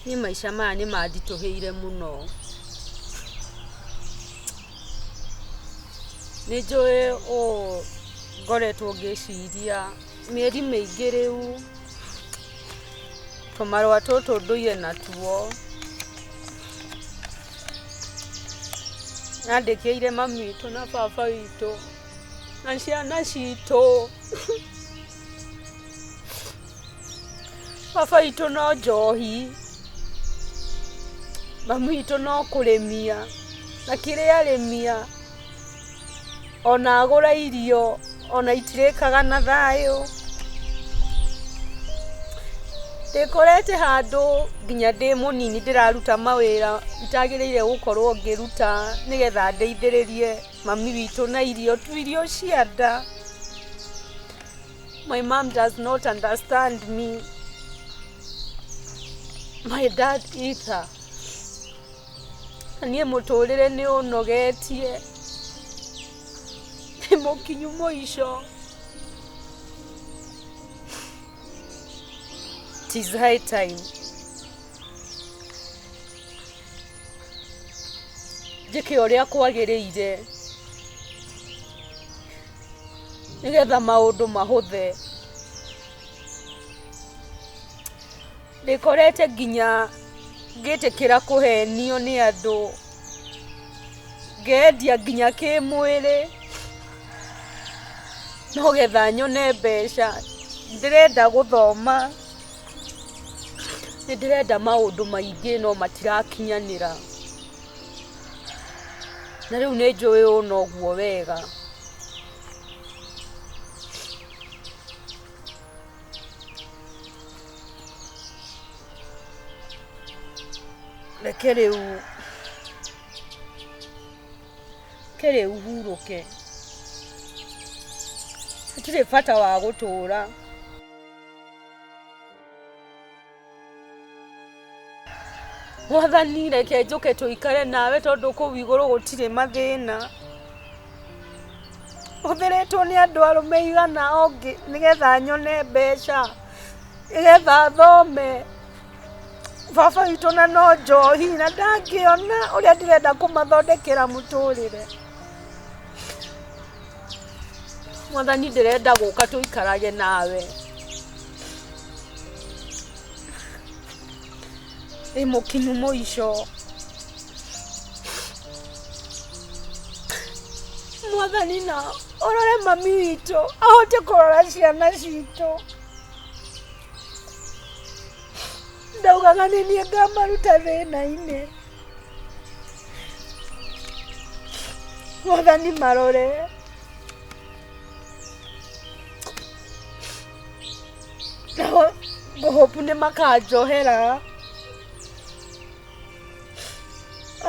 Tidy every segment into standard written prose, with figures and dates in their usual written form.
Ni maisha maya ni mandituhire muno. Ni njui ngoretwo ngiciria mieri miingi riu tumarua tutu nduire natuo. Nandikiire mami witu na baba witu na ciana citu. Baba witu no njohi, mami witu no kurimia, na kiria arimia ona agura irio ona itirikaga na thayo. Ndikorete handu nginya ndi munini ndiraruta mawira itagiriire gukorwo ngiruta nigetha ndeithiririe mami witu na irio cia nda. My mom does not understand me. My dad either. Nie muturire ni unogetie. Mukinyu muisho. It is high time. Njike uria kwagiriire nigetha maundu mahuthe. Ndikorete nginya ngitikira kuhenio ni andu, ngendia nginya kimwiri no getha nyone mbeca. Ndirenda guthoma, ndirenda maundu maingi no matirakinyanira, na riu ni njui unoguo wega. Reke riu huruke. Hatire bata wa gutura. Mwathani reke njuke tuikare nawe tondu kuu iguru gutire mathina. Uthiritwo ni andu arume igana ongi nigetha nyone mbeca, nigetha thome. Baba witu na no njohi na ndangiona uria ndirenda kumathondekera muturire. Mwathani ndirenda guka tuikarage nawe. Mukinyu muisho. Mwathani na orore mami witu ahote kurora ciana citu. Ndaugaga ni nie ngamaruta thina-ini. Mwathani marore. Nguhopu ni makanjohera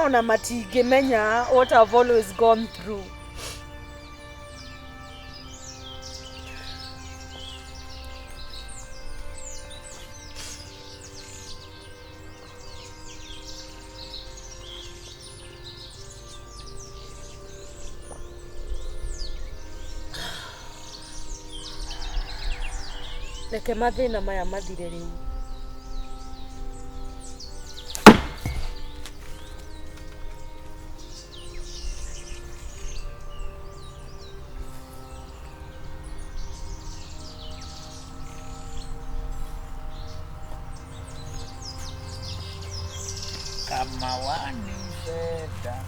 ona matingimenya what I've always gone through. Reke mathina maya mathire riu. Kama wanipenda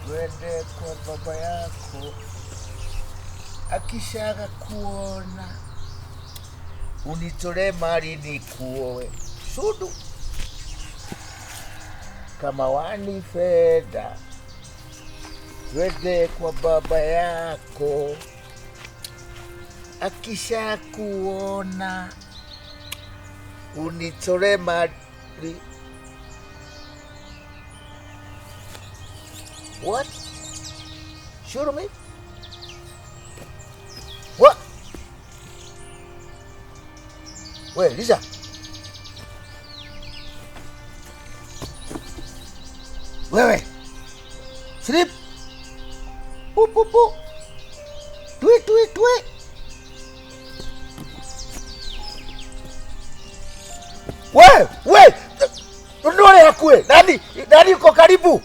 twende kwa baba yako, akishaga kuona unitolee mali nikuoe. Sudu. Kama wanipenda twende kwa baba yako, akisha kuona unitolee mali. What? Sure me? What? Wait, Lisa. Wait. Sleep. Poo. Do it. Wait. ikue. Nani uko karibu?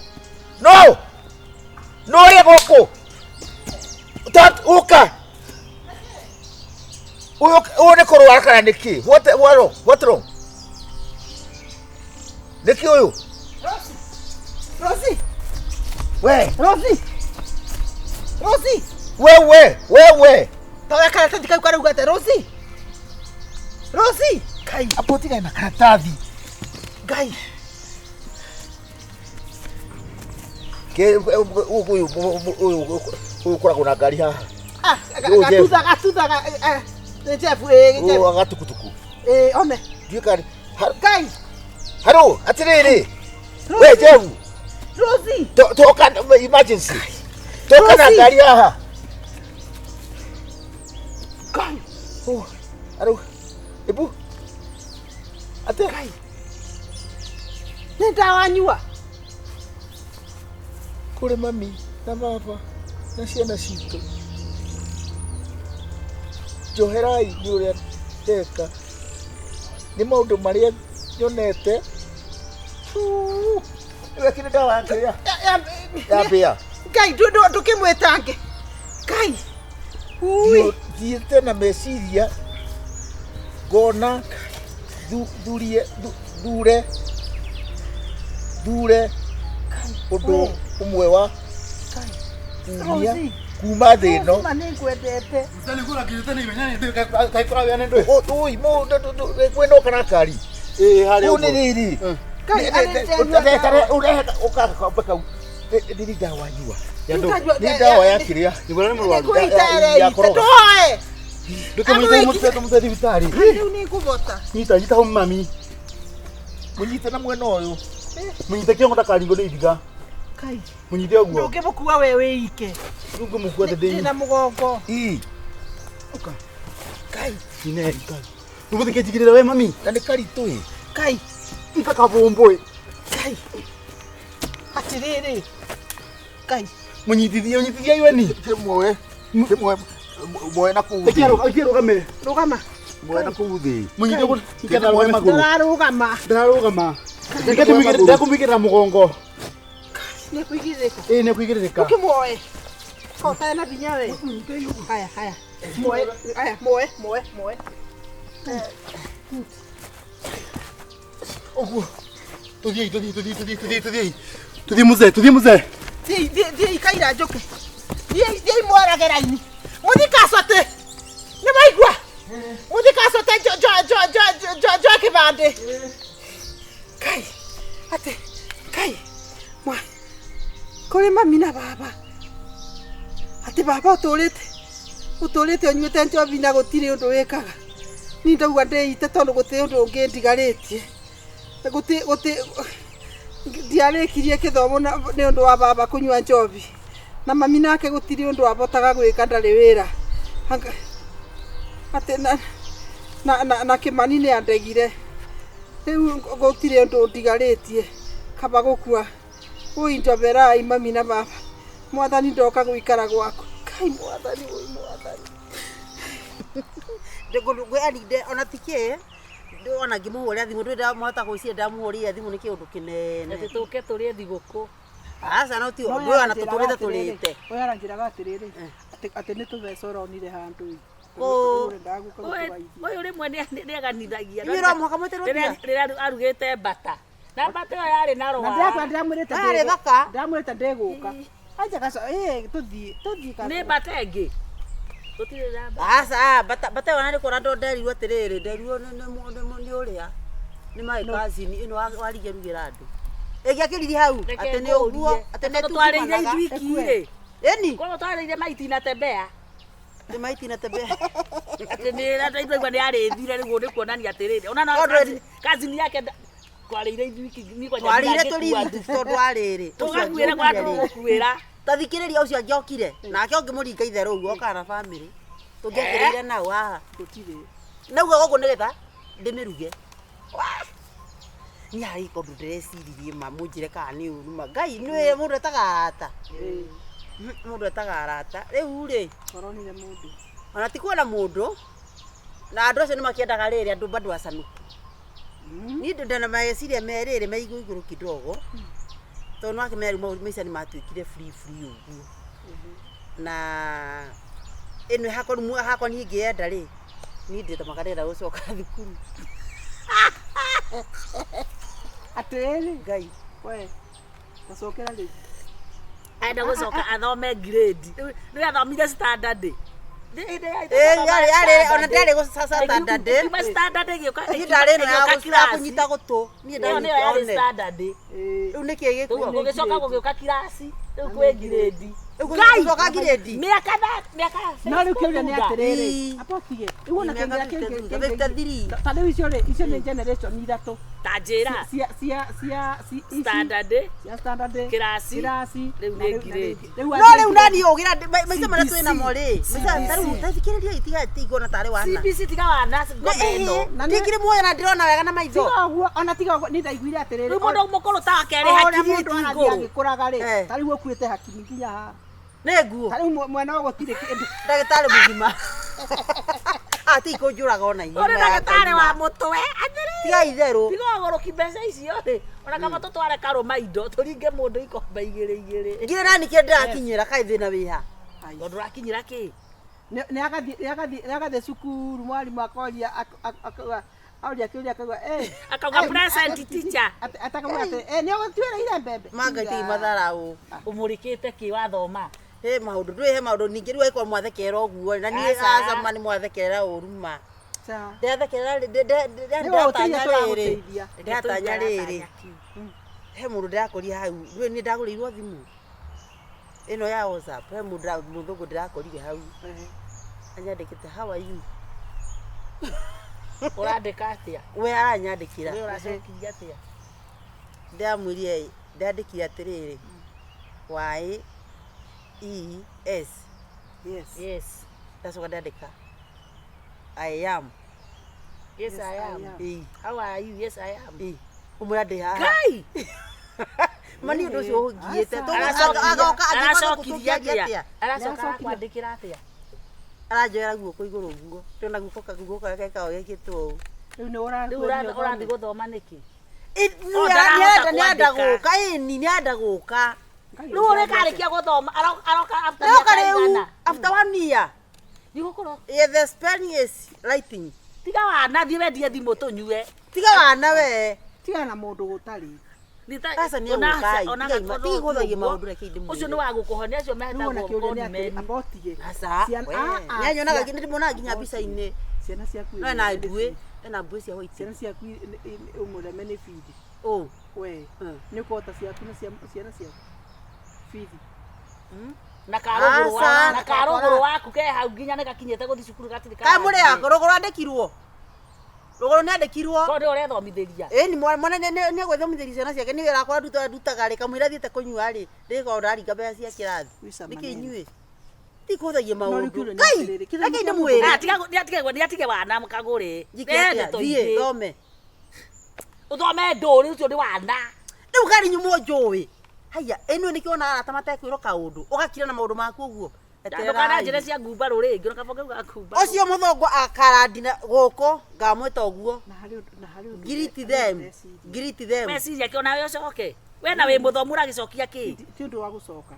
No. No yego. Uka. Uone korwa kana niki. What wrong? Niki huyu. Rosi. We. Rosi. Wewe. Tawa karatasi kai kwa rugate Rosi. Kai. Apoti kai na karatasi. Gai. Ke huyu kura kuna gari haha. Gatutha Jeff Agatukutuku. One. Dikari. Gai. Haro, atiriri. We Jehu. Rosi. Toka emergency. Toka na gari haha. Gai. Haro. Ibu. Ate. Gai. Nenda wanyua. Kule mami na baba na ciana citũ njoherai ũrĩa ndeka nĩ maũndũ marĩa nyonete wekire ndawa yakĩrĩa yambĩa Ngai ndũkĩmwĩtange Ngai thiĩte na meciria ngona thure ũndũ umwe wa kuumia kuma thĩ ĩno nĩngwendete Utanigura kijitani imenyani kaikora yana ndo. Oi mo kwenda kana kari Harĩ ũguo nĩ riri ukaka ndiri dawa nyua ni dawa ya kĩrĩa Nibona ni murwaru. Ndoe Ndukimwite mutete thibitari. rĩu nĩngũbota Nyita ho mami. mũnyite na mwena ũyũ Munyite kiongo ndakaringo nĩ ithiga. Kai Munyite ũguo. ndũngĩmũkua we wĩike Nungu mukwete ndĩ. na mũgongo Uka. Kai Ine kai. Nubuthi kĩjigirĩra we mami. na nĩ karitũ Kai Ikakabombwe. Kai atirĩrĩ Kai Munyitithia iweni. timwe na kuu Ikirugame. rũgama mwe na kuu thĩ Munyite ko ikenda we maguru. ndararũgama Ndakumigirira mugongo. nĩkũigithĩka Nĩkũigĩrĩrĩka. ũkĩmuoe kota na binya we haya muoe Oguo. Tuthie muzee. thiĩ ikaira njũke thiĩ mwarage raini mũthikacote nĩ maigua mũthikacote njoe kĩbandĩ Kai atĩ Kai kũrĩ mami na baba atĩ baba ũtũrĩte ũnyuĩte njobi na gũtirĩ ũndũ wĩkaga niĩ ndauga ndĩite tondũ gũtirĩ ũndũ ũngĩ ndigarĩtie ndiarĩkirie kĩthomo nĩ ũndũ wa baba kũnyua njobi na mami nake gũtirĩ ũndũ abotaga gwĩka ndarĩ wĩra atĩ na Kĩmani nĩ andegire rĩu gũtirĩ ũndũ ndigarĩtie kaba gũkua ui njoberai mami na baba mwathani ndoka gũikara gwaku Kai mwathani Ndegũrũgwe alinde ona tikĩ ndona ngĩmũhũrĩra thimũ ndĩramũhota gwĩciria ndamuhũrĩra thimũ nĩ kĩũndũ kĩnene Ati tũke tũrĩe thigũkũ. aca no ti ũndũ ona tũtũrĩte tũrĩte oya aranjĩraga atĩrĩrĩ atĩ nĩ tũthecoronire handũ Ũyũ rĩmwe nĩaganithagia. inyuĩ no mũhaka mwĩtĩrwo Rĩrĩa arugĩte mbata. Na mbata ĩyo yarĩ na rũa. yarĩ thaka ndamwĩrĩte ndĩgũka anjagaca tũthiĩ Nĩ mbata ĩngĩ. Tũtirĩ na mbata. aca mbata ĩyo narĩ kũra nderirwo atĩrĩrĩ nderirwo nĩ ũrĩa nĩ my cousin ĩno warige rugĩra andũ ĩgĩakĩriri hau atĩ nĩ ũguo atĩ nĩ Twarĩire ithuiki-rĩ. ĩni Kwa twarĩire maiti na tembea. nĩ maiti na tembea Atĩ nĩraigua nĩarĩthire rĩguo nĩ kuonania atĩrĩrĩ. Ona no cousin yake twarĩire ithuiki twarĩire tũriritu tondũ warĩrĩ tũgakuĩra kwa tũgũkuĩra. tathikĩrĩria ũcio angĩokire nake ũngĩmũringa itherũ ũguo oka na bamĩrĩ tũngĩakĩrĩire nao haha nauga gũkũ nĩgetha ndĩmĩruge niĩ harĩ kũndũ ndĩreciririe ma mũnjĩre kana nĩ ũru ma Ngai nĩ mũndũ etaga arata mũndũ etaga arata rĩu rĩ ona ti kuona mũndũ na andũ acio nĩ makĩendaga rĩrĩ andũ bado acanuku Ni ndana mageciria merere maigu iguru kidogo. Tono ake meru maisa ni matuikire free uguo. Na eno hakwa ni ngienda ri. Ni ndita makarera gucoka thukuru. Atĩrĩrĩ Ngai. we gũcokera rĩ Aenda gũcoka athome grade. Nĩ athomire standard. Yari ona ndari gucasa standard. Kuma standard gĩoka. Ndari no ya kunyita gutu. Ni Ndio yari standard. Riu niki gikuo. Gũgĩcoka gũgĩoka kirasi. Rĩu kwĩ grade. Ngai coka giredi. Miaka no rĩu kĩũria nĩ atĩrĩrĩ apotige rĩu ona kĩũria kĩngĩ ta rĩu icio nĩ generation ithatũ Tajira. standard Kirasi. Rĩu nĩ grade. No riu nani ugira maisa mara twina mo ri. Maisa taru tathikiriria itiga tigona tari wana. CBC tiga wana ngomeno. Na ndikiri muoyo na ndirona wega na maitho. tiga ũguo ona tiga nĩ ndaiguire atĩrĩrĩ Rĩu mũndũ mũkũrũ ta kerĩ hakiri igũrũ agĩkũraga rĩ ta rĩu ũkuĩte hakiri nginya haha Neguo. ta rĩu mwena wa gũtirĩ kĩndũ Ndagĩtarĩ mũgima. Ati kũnjũraga ona inyuĩ. Ore ndagĩtarĩ wa mũtwe. Atĩrĩ. Tiga itherũ. Tiga gũrũki mbeca icio rĩ. Ona kama tũtware karũma indo tũringe mũndũ ikomba igĩrĩ. Ngire nani kĩndĩ akinyĩra kaĩ thĩna wĩha. Mũndũ rakinyĩra kĩ? nĩ agathiĩ cukuru mwarimũ akoria auria kĩũria akauga Akauga present teacher. atakauga atĩ nĩ ũgũtuĩrĩire mbembe Mangaiti matharau. Ũmũrĩkĩte kĩ wathoma? He maundu ndwe he maundu ningĩ rĩu aiko mwathekera ũguo na niĩ aca mani mwathekera ũruma. Ndathekera ndatanya rĩrĩ. He mũndũ ndakorire hau. Rĩu nĩ ndagũrĩirwo thimũ. Ĩno ya WhatsApp he mũndũ ndirakorire hau. Anyandĩkĩte how are you? Ũrandĩka atĩa? We aranyandĩkĩra. Wewe ũracokirie atĩa? Ndamwĩrire ndandĩkire atĩrĩrĩ. Y E S. Yes. Ndacoka ndandĩka. I am. Yes, I am. How are you? Yes, I am. Umwe ndĩ haha. Ngai! Mani ũndũ ũcio ũngiĩte. Aracokirie atĩa? Aracoka kwandĩkĩra atĩa? Aranjoera guoko igũrũ ũguo. Ndona guoko gake kao gekĩtwo ũũ. rĩu Ũrathiĩ gũthoma nĩkĩ? Nĩenda gũka, nĩenda gũka. Rĩu ũrĩkarĩkia gũthoma aroka after 1 year. Nĩgũkorwo The spelling is writing. tiga wana thiĩ wendie thimũ tũnyue. Tiga wana we. tiga na mũndũ gũtarĩ Sasa nĩ ũgũka. Tigũthagia maũndũ reke indĩ mũndũ. Ũcio nĩ wa gũkũhonia acio Rĩu metagwo kĩũria nĩ atĩ konimeni. apotige Asa. Nĩanyonaga ndĩmonaga nginya mbica-inĩ. ciana ciaku No na mbuĩ. Ena mbuĩ cia white. ciana ciaku ũmũreme nĩ bithi Oh. we nĩ ũkũhota ciaku na ciana ciaku bithi Na karũgũrũ waku ke hau nginya nĩ gakinyĩte gũthiĩ cukuru gatirĩ Kaĩ mũrĩ yako rũgũrũ andĩkirwo. Rũgũrũ nĩ andĩkirwo. Ko nĩ ũrethomithĩria. Nĩ mwana nĩ gwĩthomithĩria ciana ciake nĩ wĩra kwa ndutaga rĩ kamwĩra thiĩte kũnyua rĩ ndĩko ndaringa mbeca cia kĩrathi. Nĩkĩ inyuĩ? Tikũthagia maũndũ. Ngai. Reke ndĩ mwĩre. Nĩatige wana Kagure. Thiĩ thome. Ũthome ndũrĩ ũcio nĩ wana. Rĩu gari nyumo njũĩ. Haya, ĩno nĩkĩo ona arata matekwĩroka ũndũ. Ũgakira na maũndũ maku ũguo. Ndũkana njĩra cia ngumba rũrĩngĩ ũkaboga ũgakumba. Ũcio mũthongo akarandina gũkũ ngamwĩta ũguo. na harĩ Greet them. Meciria kĩ ona ũcoke. We na wĩ mũthomu ũragĩcokia kĩ? ti ũndũ wa gũcoka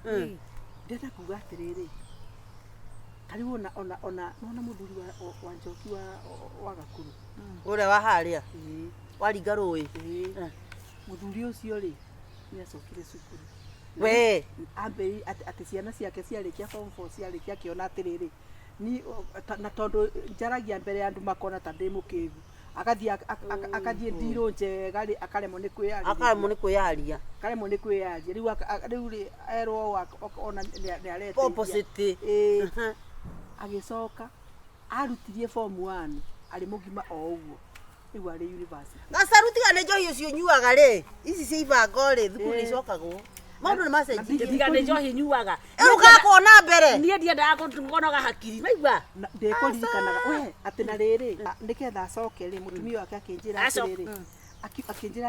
ndĩrenda kuga atĩrĩrĩ tarĩu ona mũthuri wa Njoki wa Gakuru Ũrĩa wa harĩa. Waringa rũĩ. mũthuri ũcio rĩ nĩ acokire cukuru We. ambĩrĩ atĩ ciana ciake ciarĩkia form 4 ciarĩkia kĩona atĩrĩrĩ na tondũ njaragia mbere ya andũ makona ta ndĩ mũkĩgu akathiĩ ndirũ njega rĩ akaremwo nĩ kwĩyaria rĩu rĩ erwo ona nĩ arete opposite. agĩcoka arutirie form 1 arĩ mũgima o ũguo rĩu arĩ university Gacaru tigane njohi ũcio nyuaga rĩ. Ici cia ibango rĩ thukuru icokagwo. Maũndũ nĩ macenjirie. Tigane njohi nyuaga. Ũgakuona mbere. Niĩ ndiendaga kũnoga hakiri. Maigua. ndĩkũririkanaga we atĩ na rĩrĩ nĩgetha acoke rĩ mũtumia wake akĩnjĩra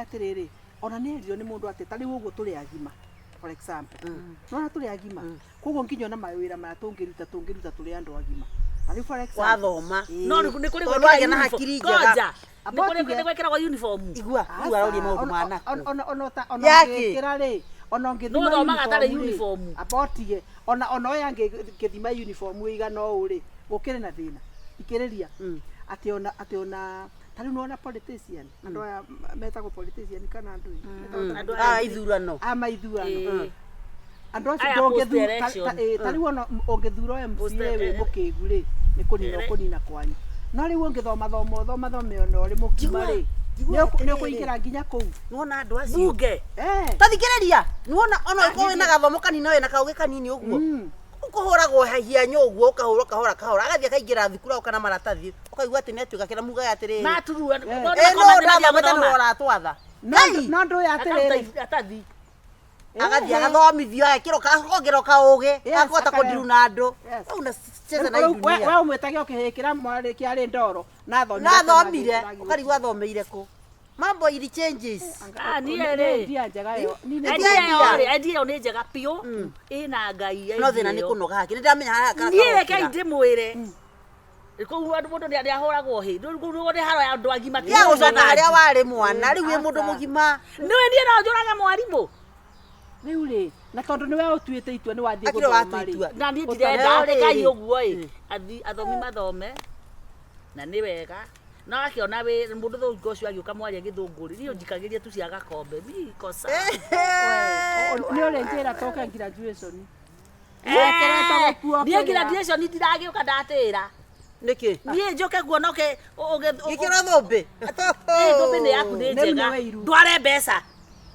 atĩrĩrĩ ona nĩ erirwo nĩ mũndũ atĩ tarĩ ũguo tũrĩ agima for example nona tũrĩ agima koguo nginya ona mawĩra maya tũngĩruta tũrĩ andũ agima ari for example wathoma no nĩ kũrĩ gwĩkĩra na hakiri njega nĩ gwĩkĩragwo uniform igua aroria maũndũ manako ona ngĩkĩra rĩ ona ngĩthima no thomaga atarĩ uniform abotige ona oya ngĩthima uniform igana ũũ rĩ gũkĩrĩ na thĩna ikĩrĩria atĩ ona tari nona politician andũ aya metagwo politician kana andũ ithurano maithurano andũ acio ndũngĩthura tari wona ũngĩthura MCA wĩ mũkĩgu rĩ nĩ kũnina kwanyu no rĩu ũngĩthoma ona ũrĩ mũkima rĩ nĩ ũkũingĩra nginya kũu nĩwona andũ acio bunge tathikĩrĩria nĩwona ona ũkorwo wĩna gathomo kanini wĩna kaũgĩ kanini ũguo ũkũhũragwo hianyo ũguo ũkahũra kahora agathiĩ akaingĩra thukuru kana maratathi ũkaigua atĩ nĩatuĩka kĩra mugaga atĩrĩrĩ no ũratwatha no ndũĩ atĩrĩrĩ agathiĩ agathomithio akongerwo kaũgĩ akahota kũndiru na andũ we ũmwĩtage ũkĩhĩkĩra kĩarĩ ndoro nathomire ũkarigwo athomeire kũ mambo ili changes idea nĩ njega biũ ĩna ngai no thĩna nĩ kũnoga haki nĩndamenya niĩ reke ndĩmwĩre kũu mũndũ nĩahũragwo hĩ nĩ haro ya andũ agima ya gũcoka harĩa warĩ mwana rĩu wĩ mũndũ mũgima nĩwe niĩ no njũrage mwarimũ rĩu rĩ na tondũ nĩwe ũtuĩte itua nĩ wathiĩ gũthoma rĩ na niĩ ndirenda rekai ũguo ĩ athomi mathome na nĩ wega no akĩona wĩ mũndũ thũngũ ũcio agĩũka mwaria gĩthũngũri niĩ njikagĩria tu cia gakombe bikosa nĩ ũrĩ njĩra toka graduation niĩ graduation ndiragĩũka ndatĩra nĩkĩ niĩ njoke guonoke gĩkĩro thũmbĩ thũmbĩ nĩ yaku nĩ njega ndware mbeca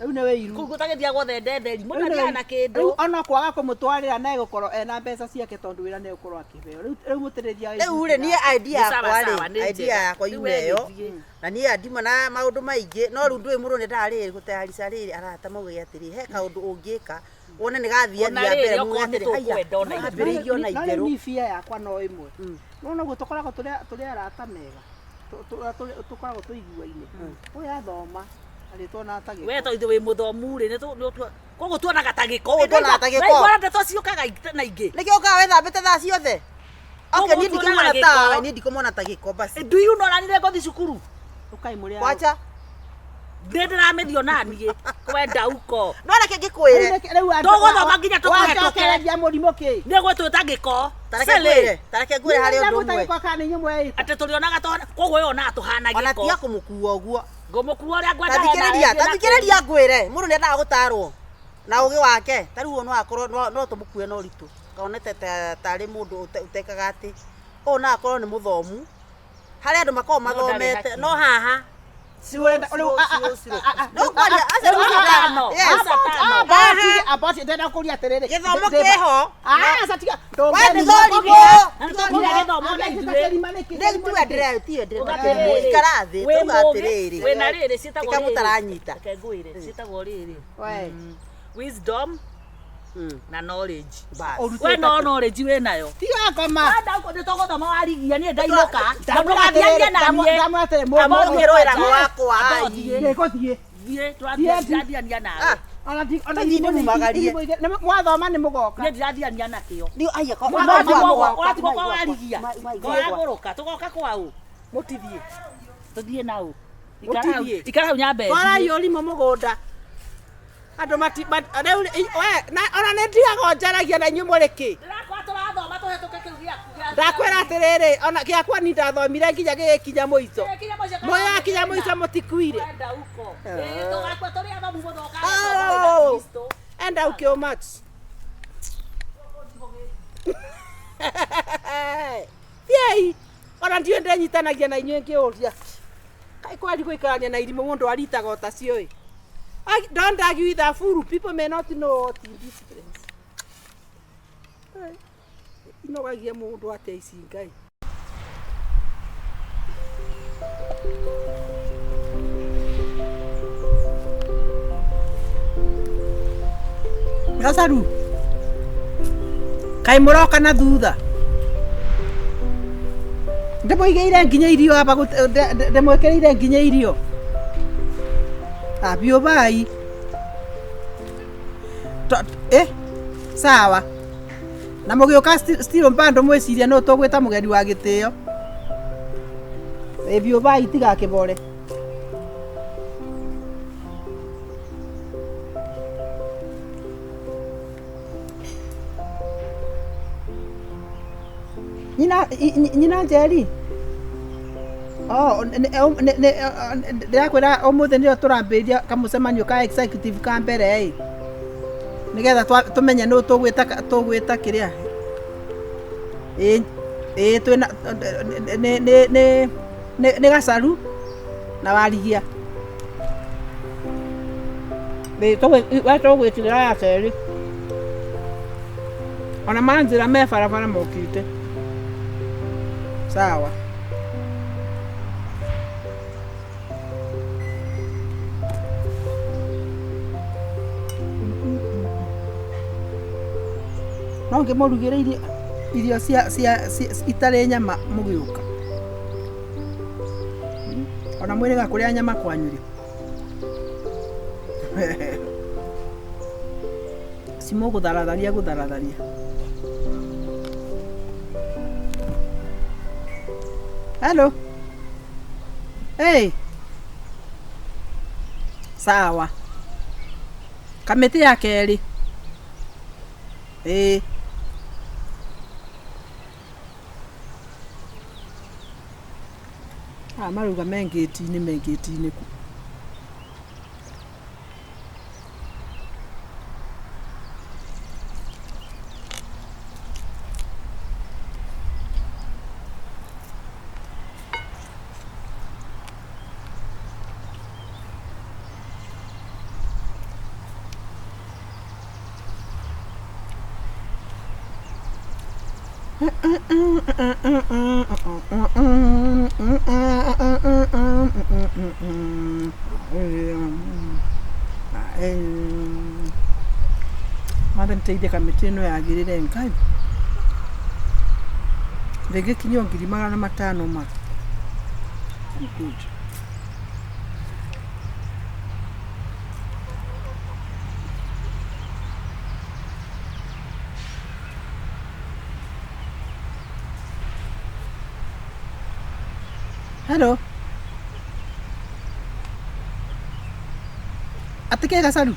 rĩu nĩ wĩiru kũgũtagĩthia gwothe ndetheri mũndũ athiaga na kĩndũ ona kwaga kũmũtwarĩra na egũkorwo ena mbeca ciake tondũ wĩra nĩ egũkorwo akĩheo rĩu mũtĩrĩria rĩu rĩ niĩ idea yakwa rĩ idea yakwa yumeyo na niĩ andima na maũndũ maingĩ no rĩu ndũĩ mũndũ nĩndarĩ gũtayarica rĩrĩ arata mauge atĩrĩ he kaũndũ ũngĩka wone nĩ gathiathia mbere muge atĩrĩ haya ambĩrĩirio na itherũ no nifia yakwa no ĩmwe no noguo tũkoragwo tũrĩ arata mega tũkoragwo tũiguaine ũyũ athoma we to ithuĩ wĩ mũthomu rĩ koguo tuonaga ta gĩko ndeto ciũkaga na ingĩ nĩkĩo ũkaga wĩthambĩte thaa ciothe niĩ ndikũmona ta gĩko basi do you know nani ngũthi cukuru wacha ndĩramĩthio naniĩ kwenda uko no reke ngĩkwĩre tũgũthoma nginya tũkũhetũke mũrimũ kĩ nĩguo twĩta ngĩko tareke ngwĩre harĩ ũndũ ũmwe atĩ tũrĩonaga koguo ĩyo na tũhana gĩko ona tiga kũmũkua ũguo ngũmũkua ũrĩa ngwenda tathikĩrĩria ngwĩre mũndũ nĩendaga gũtarwo na ũgĩ wake tarĩu no akorwo no tũmũkue na ũritũ kaonete tarĩ mũndũ ũtekaga atĩ ũũ no akorwo nĩ mũthomu harĩa andũ makorwo mathomete no haha gĩthomo kĩho ikara thĩ tuga atĩrĩrĩ wĩna rĩrĩ ciĩtagwo mũtaranyita ciĩtagwo rĩrĩ wisdom na knowledge we no knowledge wĩ nayo tiga ngoma tũgũthoma warigia niĩ ndainũka ndũgathiangia na niĩ amũkĩrwĩra gwakwa thiĩ tũrathiania nawe mwathoma nĩ mũgoka niĩ ndirathiania na kĩo ũratigwo kwa warigia kwagũrũka tũgoka kwaũ mũtithiĩ tũthiĩ naũ ikara hau nyambe kwarayũrimũ mũgũnda andũ ona nĩ ndigagwo njaragia na inyuĩ mũrĩ kĩ ndakwĩra atĩrĩrĩ ona gĩakwa ni ndathomire nginya gĩgĩkinya mũico mũyo akinya mũico mũtikuire and out your much yei ona ndiũ ndenyitanagia na inyuĩ ngĩũria kaĩ kwari gũikarania na irimũ mũndũ aritaga ota ciũĩ. Don't argue with a fool. People may not know what is difference. No wagia mũndũ atĩa ici ngai. Gacaru. Kaĩ mũroka na thutha. Ndĩmũigĩire nginya irio hapa ndĩmwĩkĩrĩire nginya irio. Abio bai. Sawa. na mugioka still mbando mwiciria no tugwita mugeni wa gitio ebio ba itiga kibore Nyina Njeri. Oh, ndakwira omuthe ndio turambiria kamucemanio ka executive ka mbere nigetha tumenye no tugwita kiria twina ni gacaru na warigia tugwitirira ya ceri ona manjira me barabara mokite sawa no ngimurugire irio cia itare nyama mugiuka ona mwire ga kuria nyama kwanyuri simo gutharatharia hello hey sawa kamiti ya keri maruga mengĩti-inĩ ku nteithie kamĩtĩ ĩno yagĩrĩre Ngai ndĩngĩkinyio 500 ma good. Hello atike gacaru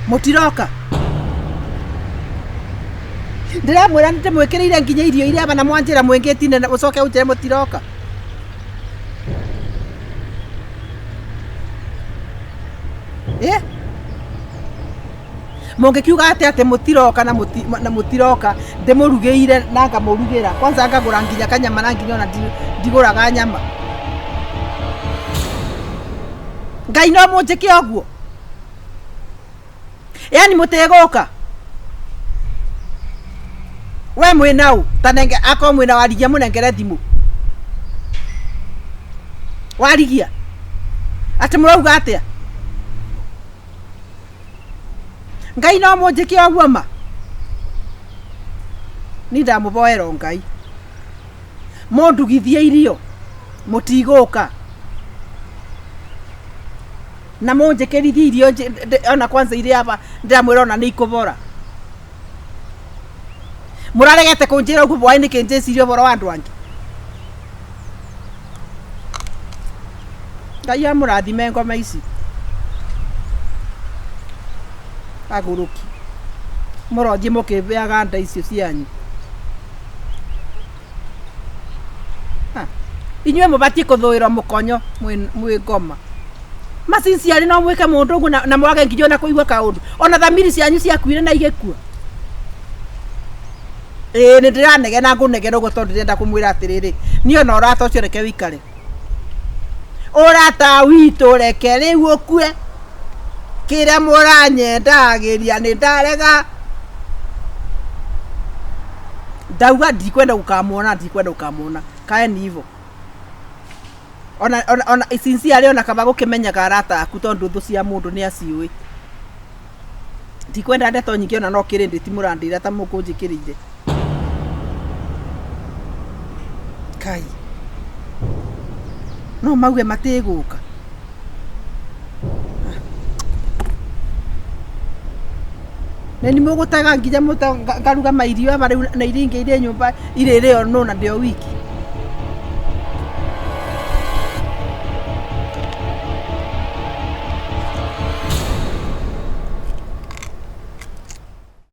mutiroka ndiramwira ndimwikirire nginya irio iria bana mwanjira mwengitine na ucoke unjire mutiroka mungikiuga ati mutiroka na mutiroka ndimurugiire na ngamurugira kwanza ngagura nginya kanyama na nginya ona ndiguraga nyama Ngai no munjike oguo yani mutegoka we mwinau tanenge ako mwina warigia munengere thimu warigia ati murauga atia Ngai no munjike oguo ma ni ndamuboero Ngai mondugithie irio mutigoka na munjikirithie irio ona kwanza iria hapa ndamwira ona ni ikubora muraregete kunjira ugu bwaini kinjicirio boro wa andu angi Ngai amurathime ngoma ici aguruki muronji mukibeaga nda icio cianyu inywe mubatie kuthuira mukonyo mwi ngoma macinciari no mwike mundu ugu na mwage nginya na kuigua kaundu ona thamiri cianyu ciakuire na igekua ni ndiranege na ngunegera uguo tondu ndenda kumwira atiriri ni ona urata ucio reke wikare urata witu reke riu ukue kira muranyendagiria ni ndarega ndauga ndikwenda gukamwona kae ni hivyo ona sincerely ona kaba gukimenyaga arata aku tondu thu cia mundu ni aciui ndikwenda ndeto nyingi ona no kirindi ti murandira ta mukunjikirire Kai no mauge matiguka Neni mũgũtega nginya ngaruga mairio aba rĩu na iria ingĩ irĩ nyũmba irĩrĩo no na ndio wiki.